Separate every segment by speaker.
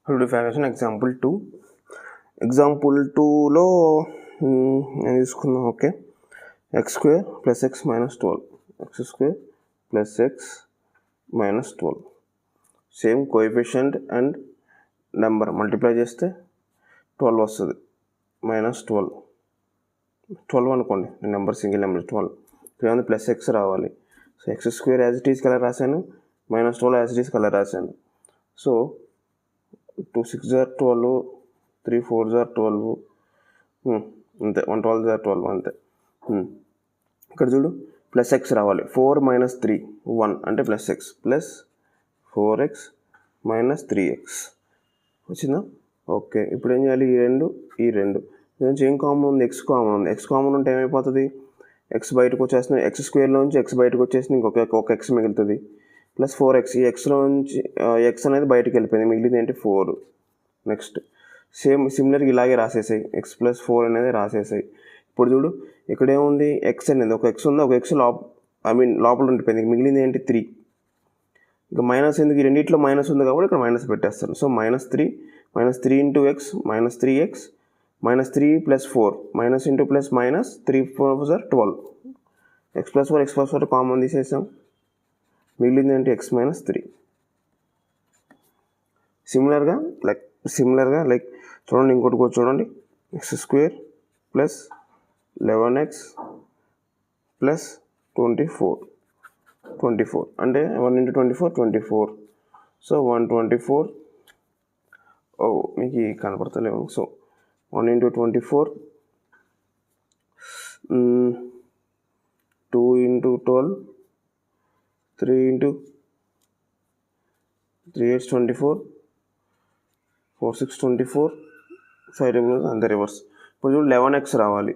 Speaker 1: Hello factorisation example 2. Example 2లో నేను తీసుకున్నాను. Okay, X square plus X minus 12, X square plus X minus 12 same coefficient and number multiply చేస్తే 12 వస్తుంది. Minus 12 అనుకోండి, number single number 12. ఇక్కడ plus X రావాలి. So X square as it is colour రాశాను, minus 12 as it is colour రాశాను. So 2 6 are 12, 3 4 are 12, అంతే. 1 12 are 12 అంతే. ఇక్కడ చూడు, ప్లస్ ఎక్స్ రావాలి. 4 మైనస్ 3 1 అంటే plus X, plus 4x minus 3x వచ్చిందా? ఓకే, ఇప్పుడు ఏం చేయాలి? ఈ రెండు నుంచి ఏం కామన్ ఉంది? ఎక్స్ కామన్ ఉంది. ఎక్స్ కామన్ ఉంటే ఏమైపోతుంది? ఎక్స్ బయటకు వచ్చేస్తుంది. ఎక్స్ స్క్వేర్లోంచి ఎక్స్ బయటకు వచ్చేసింది, ఒక ఎక్స్ మిగులుతుంది. ప్లస్ 4x, ఈ ఎక్స్లో నుంచి ఎక్స్ అనేది బయటకు వెళ్ళిపోయింది, మిగిలింది ఏంటి? 4. నెక్స్ట్ సిమిలర్గా ఇలాగే రాసేసాయి, ఎక్స్ ప్లస్ 4 అనేది రాసేసాయి. ఇప్పుడు చూడు, ఇక్కడ ఏముంది? ఎక్స్ అనేది ఒక ఎక్స్ ఉంది, ఒక ఎక్స్ లోపల ఉండిపోయింది, మిగిలింది ఏంటి? 3. ఇంకా మైనస్ ఎందుకు? ఈ రెండిట్లో మైనస్ ఉంది కాబట్టి ఇక్కడ మైనస్ పెట్టేస్తాను. So -3 into X minus 3x minus 3 plus 4 minus into plus minus 3 4 12. X plus 4 common తీసేసాం, మిగిలింది ఏంటి? X minus 3. సిమిలర్గా లైక్ చూడండి, ఇంకోటి కూడా చూడండి. X square plus 11x plus 24 అంటే 1 ఇంటూ 24 సో 124. మీకు కనపడతలేవు. So 1 into 24, 2 into 12, 3 into 3 8 24, 4 6 24, 5 tables అంతే రివర్స్. ఇప్పుడు చూడు 11x రావాలి.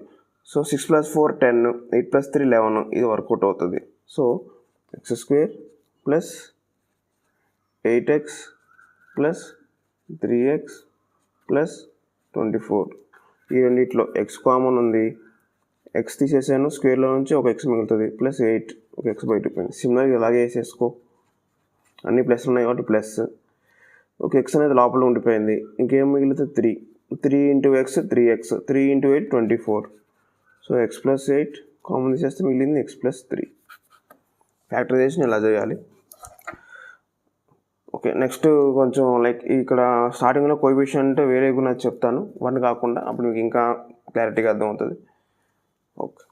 Speaker 1: సో 6 ప్లస్ 4 10, 8 ప్లస్ 3 11, ఇది వర్కౌట్ అవుతుంది. So X square plus 8x plus 3x plus 24. ఈ రెండిట్లో ఎక్స్ కామన్ ఉంది, ఎక్స్ తీసేసాను, స్క్వేర్లో నుంచి ఒక ఎక్స్ మిగులుతుంది, ప్లస్ 8, ఒక ఎక్స్ బయటకు పోయింది. సిమిలర్గా ఇలాగే వేసేసుకో, అన్ని ప్లస్ ఉన్నాయి కాబట్టి ప్లస్, ఒక ఎక్స్ అనేది లోపల ఉండిపోయింది, ఇంకేం మిగులుతుంది? 3 into X 3x, 3 into 8 24. So X plus 8 common తీసేస్తే మిగిలింది ఎక్స్ ప్లస్ 3. ఫ్యాక్టరైజేషన్ ఇలా చేయాలి. ఓకే, నెక్స్ట్ కొంచెం లైక్ ఇక్కడ స్టార్టింగ్లో కోఎఫిషియంట్ వేరే గురించి చెప్తాను, 1 కాకుండా, అప్పుడు మీకు ఇంకా క్లారిటీగా అర్థమవుతుంది. ఓకే.